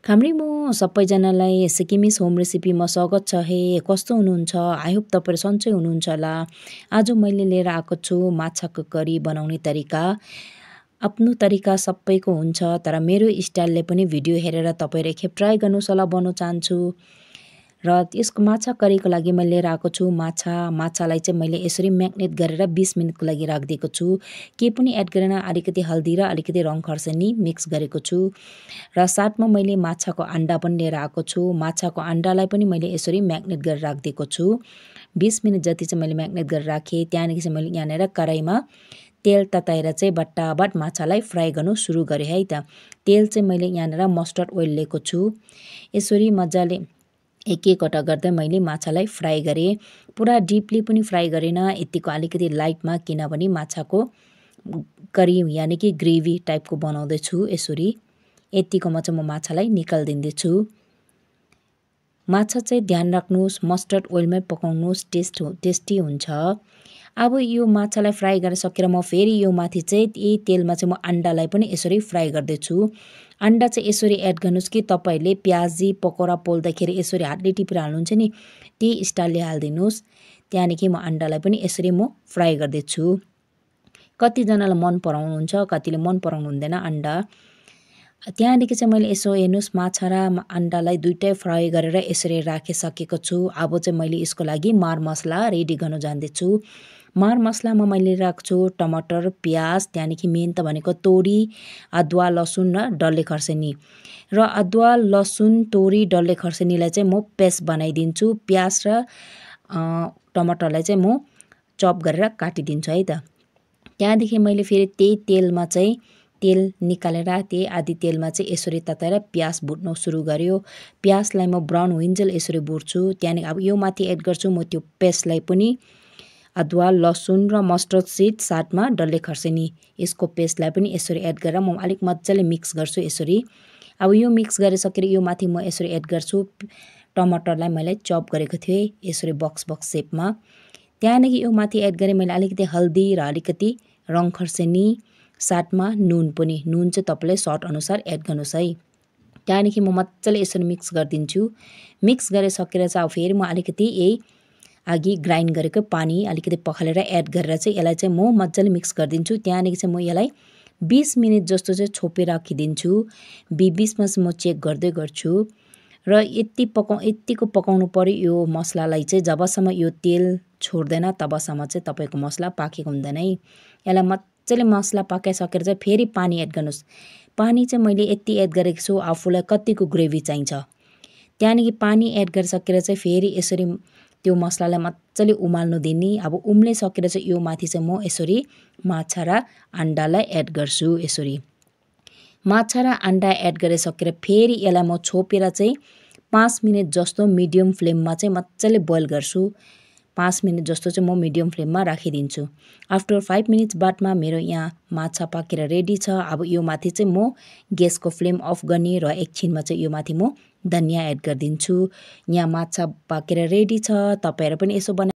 खाम्रीमो सबैजनालाई Sikkimese home रेसिपीमा स्वागत छ हे। कस्तो हुनुहुन्छ? आई होप तपाईहरु सन्चै हुनुहुन्छ होला। आज मैले लिएर आएको छु माछाको करी बनाउने तरिका। आफ्नो तरिका सबैको हुन्छ, तर मेरो स्टाइलले पनि भिडियो हेरेर तपाईहरु एकखेप ट्राई गर्नुहोस् होला भन्न चाहन्छु। र यसको माछा करीको लागि मैले लिएर आएको छु माछालाई चाहिँ मैले यसरी म्याग्नेट गरेर 20 मिनेटको लागि राखिदिएको छु। के पनि एड गरेन, अलिकति हल्दी र अलिकति रङ खर्सानी मिक्स गरेको छु। र साथमा मैले माछाको अण्डा पनि लिएर आएको छु। माछाको अण्डालाई पनि मैले यसरी म्याग्नेट गरेर राखिदिएको छु। 20 मिनेट जति चाहिँ मैले म्याग्नेट गरेर राखेँ। त्यहाँदेखि चाहिँ मैले यहाँनिर कराईमा तेल तताएर चाहिँ बट्टाबट माछालाई फ्राई गर्नु सुरु गरेँ है त। तेल चाहिँ मैले यहाँनिर मस्टर्ड ओइल लिएको छु। यसरी मजाले एक-एकवटा गर्दै मैले माछालाई फ्राई गरेँ। पुरा डिपली पनि फ्राई गरेन, यतिको अलिकति लाइटमा, किनभने माछाको करी यानि कि ग्रेभी टाइपको बनाउँदैछु। यसरी यतिकोमा चाहिँ म माछालाई निकालिदिँदैछु। माछा चाहिँ ध्यान राख्नुहोस् मस्टर्ड ओइलमै पकाउनुहोस्, टेस्टी हुन्छ। अब यो माछालाई फ्राई गरिसकेर म फेरि यो माथि चाहिँ यही तेलमा चाहिँ म अण्डालाई पनि यसरी फ्राई गर्दैछु। अण्डा चाहिँ यसरी एड गर्नुहोस् कि तपाईहरुले प्याजी पकौडा पोल्दाखेरि यसरी हातले टिपेर हाल्नुहुन्छ नि, त्यही स्टाइलले हालिदिनुहोस्। त्यहाँदेखि म अण्डालाई पनि यसरी म फ्राई गर्दैछु। कतिजनालाई मन पराउनुहुन्छ, कतिले मन पराउनु हुँदैन अण्डा। त्यहाँदेखि चाहिँ मैले यसो हेर्नुहोस् माछा र अण्डालाई दुइटै फ्राई गरेर यसरी राखिसकेको छु। अब चाहिँ मैले यसको लागि मार मसला रेडी गर्न जान्दैछु। मार मसलामा मैले राख्छु टमाटर, प्याज, त्यहाँदेखि मेन त भनेको तोरी, अदुवा, लसुन र डल्ले खर्सानी। र अदुवा, लसुन, तोरी, डल्ले खर्सानीलाई चाहिँ म पेस्ट बनाइदिन्छु। प्याज र टमाटरलाई चाहिँ म चप गरेर काटिदिन्छु है त। त्यहाँदेखि मैले फेरि त्यही तेलमा चाहिँ तेल निकालेर त्यही आधी तेलमा चाहिँ यसरी तताएर प्याज भुट्न सुरु गर्यो। प्याजलाई म ब्राउन हुइन्जेल यसरी भुट्छु। त्यहाँदेखि अब यो माथि एड गर्छु म त्यो पेस्टलाई पनि, अदुवा, लसुन र मस्टर्ड सिड साथमा डल्ले खर्सानी, यसको पेस्टलाई पनि यसरी एड गरेर म अलिक मजाले मिक्स गर्छु यसरी। अब यो मिक्स गरिसकेर यो माथि म यसरी एड गर्छु टमाटरलाई मैले चप गरेको थिएँ यसरी बक्स सेपमा। त्यहाँदेखि यो माथि एड गरेँ मैले अलिकति हल्दी र अलिकति रङ खर्सानी, साथमा नुन पनि। नुन चाहिँ तपाईले स्वाद अनुसार एड गर्नुहोस् है। त्यहाँदेखि म मजाले यसरी मिक्स गरिदिन्छु। मिक्स गरिसकेर चाहिँ अब फेरि म अलिकति यही अघि ग्राइन्ड गरेको पानी अलिकति पखालेर एड गरेर चाहिँ यसलाई चाहिँ म मजाले मिक्स गरिदिन्छु। त्यहाँदेखि चाहिँ म यसलाई 20 मिनेट जस्तो चाहिँ छोपेर राखिदिन्छु। बीचमा चाहिँ म चेक गर्दै गर्छु। र यतिको पकाउनु पर्यो यो मसलालाई चाहिँ, जबसम्म यो तेल छोड्दैन तबसम्म चाहिँ तपाईको मसला पाकेको हुँदैन है। यसलाई मजाले मसला पाकाइसकेर चाहिँ फेरि पानी एड गर्नुहोस्। पानी चाहिँ मैले यति एड गरेको छु आफूलाई कतिको ग्रेभी चाहिन्छ। त्यहाँदेखि पानी एड गरिसकेर चाहिँ फेरि यसरी त्यो मसलालाई मजाले उमाल्नु दिने। अब उम्लिसकेर चाहिँ यो माथि चाहिँ म यसरी माछा र अण्डालाई एड गर्छु। यसरी माछा र अण्डा एड गरिसकेर फेरि यसलाई म छोपेर चाहिँ 5 मिनेट जस्तो मिडियम फ्लेममा चाहिँ मजाले बोइल गर्छु। 5 मिनेट जस्तो चाहिँ म मिडियम फ्लेममा राखिदिन्छु। आफ्टर 5 मिनेट्स बादमा मेरो यहाँ माछा पाकेर रेडी छ। अब यो माथि चाहिँ म ग्यासको फ्लेम अफ गर्ने र एकछिनमा चाहिँ यो माथि म धनिया एड गरिदिन्छु। यहाँ माछा पाकेर रेडी छ। तपाईहरु पनि यसो